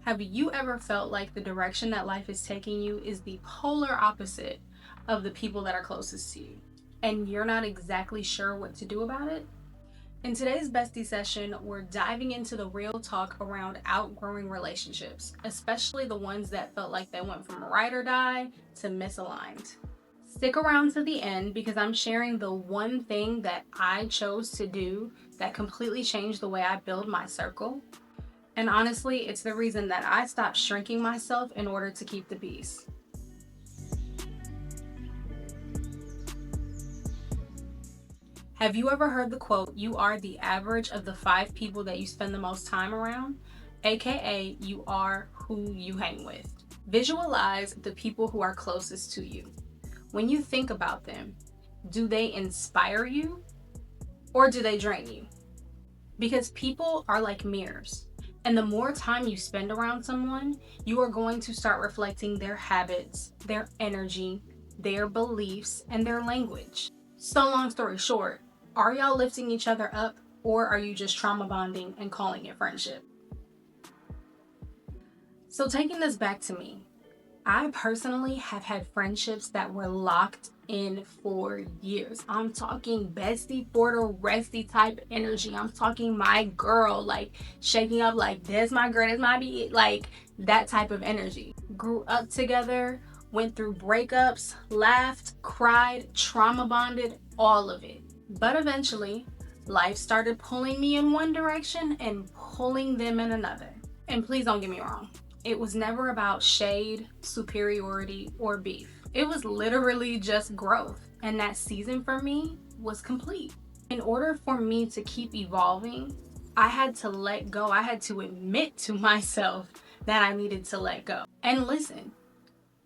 Have you ever felt like the direction that life is taking you is the polar opposite of the people that are closest to you, and you're not exactly sure what to do about it? In today's Bestie session, we're diving into the real talk around outgrowing relationships, especially the ones that felt like they went from ride or die to misaligned. Stick around to the end because I'm sharing the one thing that I chose to do that completely changed the way I build my circle. And honestly, it's the reason that I stopped shrinking myself in order to keep the peace. Have you ever heard the quote, "You are the average of the 5 people that you spend the most time around"? AKA, you are who you hang with. Visualize the people who are closest to you. When you think about them, do they inspire you or do they drain you? Because people are like mirrors. And the more time you spend around someone, you are going to start reflecting their habits, their energy, their beliefs, and their language. So long story short, are y'all lifting each other up, or are you just trauma bonding and calling it friendship? So taking this back to me, I personally have had friendships that were locked in for years. I'm talking bestie for the restie type energy. I'm talking my girl, like shaking up like this my girl, this my be, like that type of energy. Grew up together, went through breakups, laughed, cried, trauma bonded, all of it. But eventually, life started pulling me in one direction and pulling them in another. And please don't get me wrong, it was never about shade, superiority, or beef. It was literally just growth. And that season for me was complete. In order for me to keep evolving, I had to let go. I had to admit to myself that I needed to let go. And listen,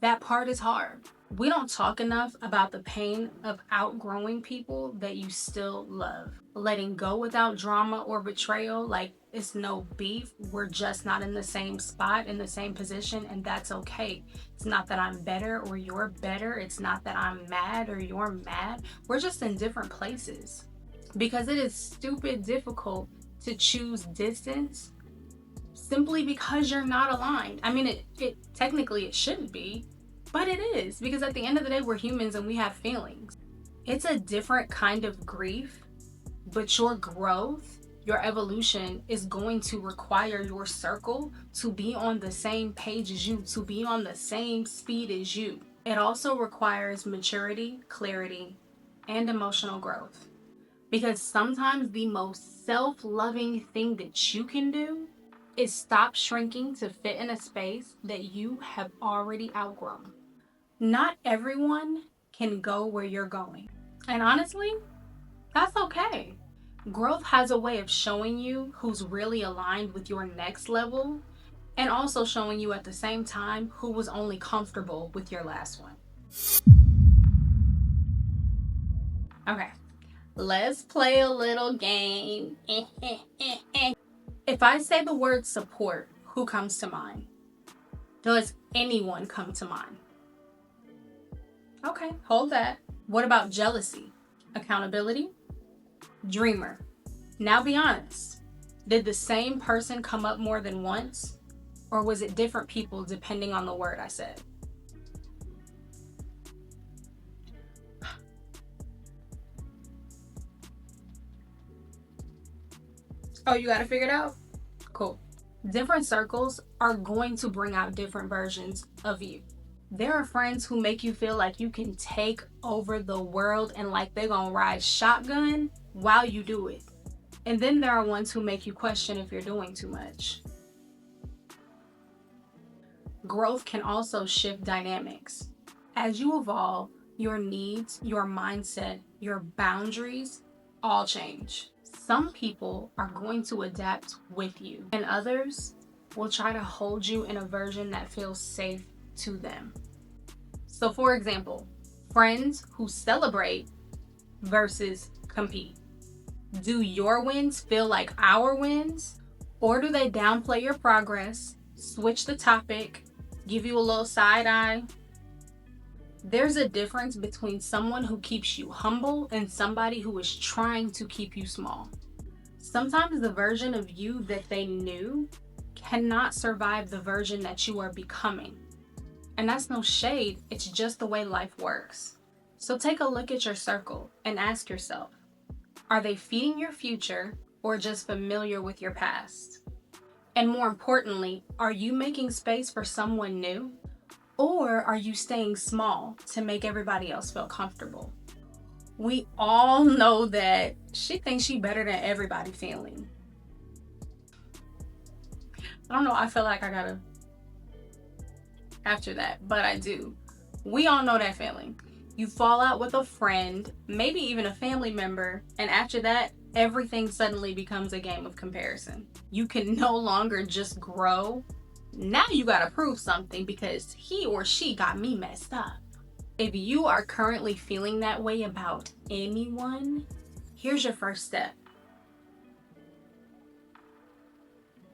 that part is hard. We don't talk enough about the pain of outgrowing people that you still love. Letting go without drama or betrayal, like it's no beef. We're just not in the same spot, in the same position, and that's okay. It's not that I'm better or you're better. It's not that I'm mad or you're mad. We're just in different places. Because it is stupid difficult to choose distance simply because you're not aligned. I mean, it technically it shouldn't be, but it is, because at the end of the day, we're humans and we have feelings. It's a different kind of grief, but your growth, your evolution is going to require your circle to be on the same page as you, to be on the same speed as you. It also requires maturity, clarity, and emotional growth. Because sometimes the most self-loving thing that you can do is stop shrinking to fit in a space that you have already outgrown. Not everyone can go where you're going. And honestly, that's okay. Growth has a way of showing you who's really aligned with your next level, and also showing you at the same time who was only comfortable with your last one. Okay, let's play a little game. If I say the word support, who comes to mind? Does anyone come to mind? Okay, hold that. What about jealousy? Accountability? Dreamer? Now be honest. Did the same person come up more than once? Or was it different people depending on the word I said? Oh, you gotta figure it out? Cool. Different circles are going to bring out different versions of you. There are friends who make you feel like you can take over the world and like they're gonna ride shotgun while you do it. And then there are ones who make you question if you're doing too much. Growth can also shift dynamics. As you evolve, your needs, your mindset, your boundaries all change. Some people are going to adapt with you, and others will try to hold you in a version that feels safe to them. So for example, friends who celebrate versus compete. Do your wins feel like our wins? Or do they downplay your progress, switch the topic, give you a little side eye? There's a difference between someone who keeps you humble and somebody who is trying to keep you small. Sometimes the version of you that they knew cannot survive the version that you are becoming. And that's no shade, it's just the way life works. So take a look at your circle and ask yourself, are they feeding your future or just familiar with your past? And more importantly, are you making space for someone new? Or are you staying small to make everybody else feel comfortable? We all know that she thinks she better than everybody feeling. I don't know, I feel like I gotta after that, but I do. We all know that feeling. You fall out with a friend, maybe even a family member, and after that, everything suddenly becomes a game of comparison. You can no longer just grow. Now you gotta prove something because he or she got me messed up. If you are currently feeling that way about anyone, here's your first step.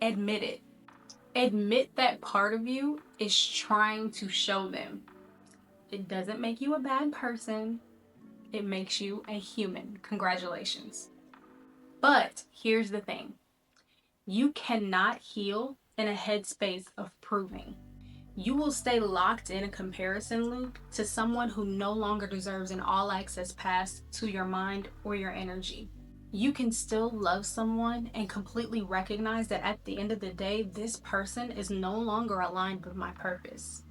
Admit it. Admit that part of you is trying to show them. It doesn't make you a bad person. It makes you a human. Congratulations. But here's the thing. You cannot heal in a headspace of proving. You will stay locked in a comparison loop to someone who no longer deserves an all-access pass to your mind or your energy. You can still love someone and completely recognize that at the end of the day, this person is no longer aligned with my purpose.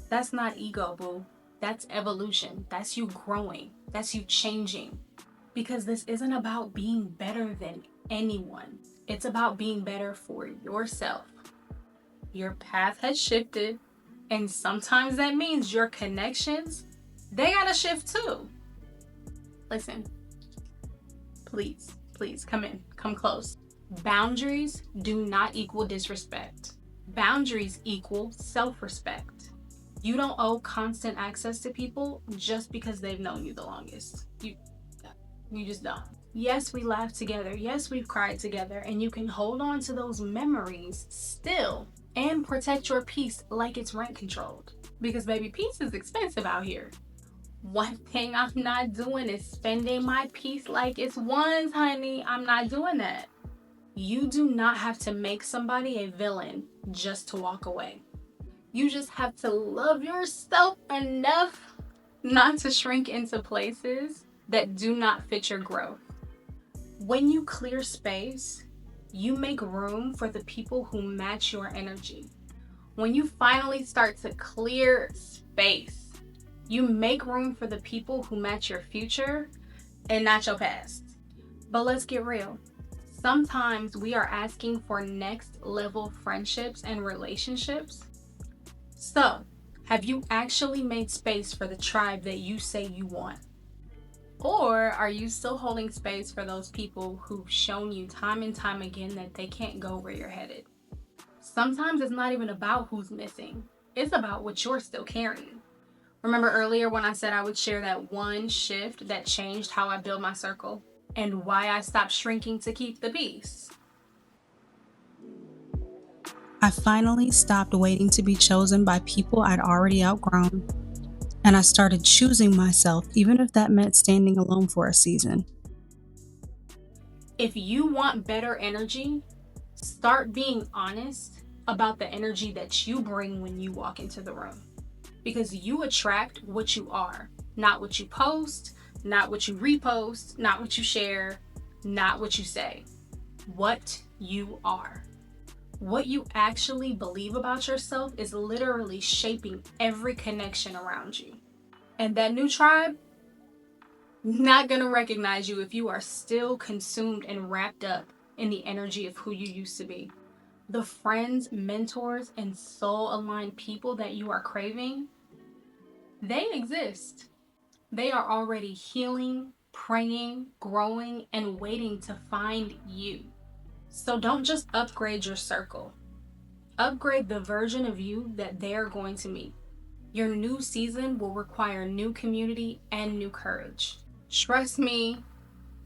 That's not ego, boo. That's evolution. That's you growing. That's you changing. Because this isn't about being better than anyone. It's about being better for yourself. Your path has shifted, and sometimes that means your connections, they gotta shift too. Listen, please, come in, come close. Boundaries do not equal disrespect. Boundaries equal self-respect. You don't owe constant access to people just because they've known you the longest. You just don't. Yes, we laughed together. Yes, we've cried together, and you can hold on to those memories still and protect your peace like it's rent controlled. Because baby, peace is expensive out here. One thing I'm not doing is spending my peace like it's one's, honey. I'm not doing that. You do not have to make somebody a villain just to walk away. You just have to love yourself enough not to shrink into places that do not fit your growth. When you clear space, you make room for the people who match your energy. When you finally start to clear space, you make room for the people who match your future and not your past. But let's get real. Sometimes we are asking for next level friendships and relationships. So, have you actually made space for the tribe that you say you want? Or are you still holding space for those people who've shown you time and time again that they can't go where you're headed? Sometimes it's not even about who's missing. It's about what you're still carrying. Remember earlier when I said I would share that one shift that changed how I build my circle and why I stopped shrinking to keep the peace? I finally stopped waiting to be chosen by people I'd already outgrown, and I started choosing myself, even if that meant standing alone for a season. If you want better energy, start being honest about the energy that you bring when you walk into the room. Because you attract what you are, not what you post, not what you repost, not what you share, not what you say. What you are. What you actually believe about yourself is literally shaping every connection around you. And that new tribe, not gonna recognize you if you are still consumed and wrapped up in the energy of who you used to be. The friends, mentors, and soul-aligned people that you are craving, they exist. They are already healing, praying, growing, and waiting to find you. So don't just upgrade your circle. Upgrade the version of you that they are going to meet. Your new season will require new community and new courage. Trust me,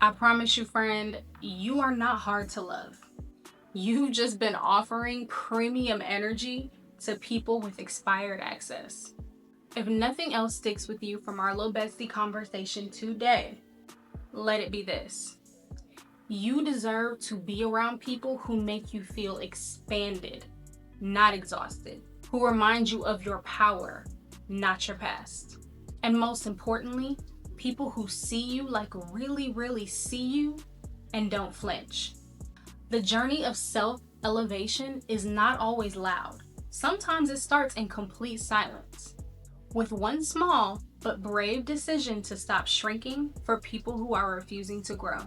I promise you, friend, you are not hard to love. You've just been offering premium energy to people with expired access. If nothing else sticks with you from our little bestie conversation today, let it be this. You deserve to be around people who make you feel expanded, not exhausted, who remind you of your power, not your past. And most importantly, people who see you, like really, really see you and don't flinch. The journey of self-elevation is not always loud. Sometimes it starts in complete silence, with one small but brave decision to stop shrinking for people who are refusing to grow.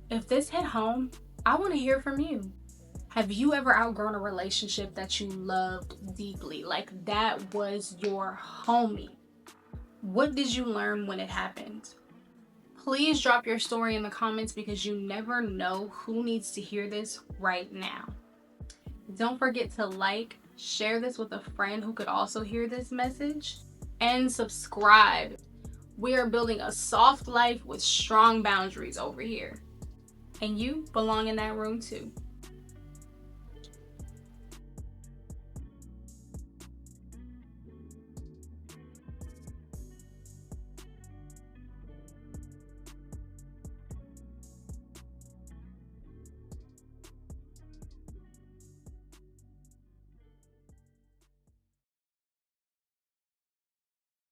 If this hit home, I want to hear from you. Have you ever outgrown a relationship that you loved deeply? Like that was your homie. What did you learn when it happened? Please drop your story in the comments because you never know who needs to hear this right now. Don't forget to like, share this with a friend who could also hear this message, and subscribe. We are building a soft life with strong boundaries over here. And you belong in that room too.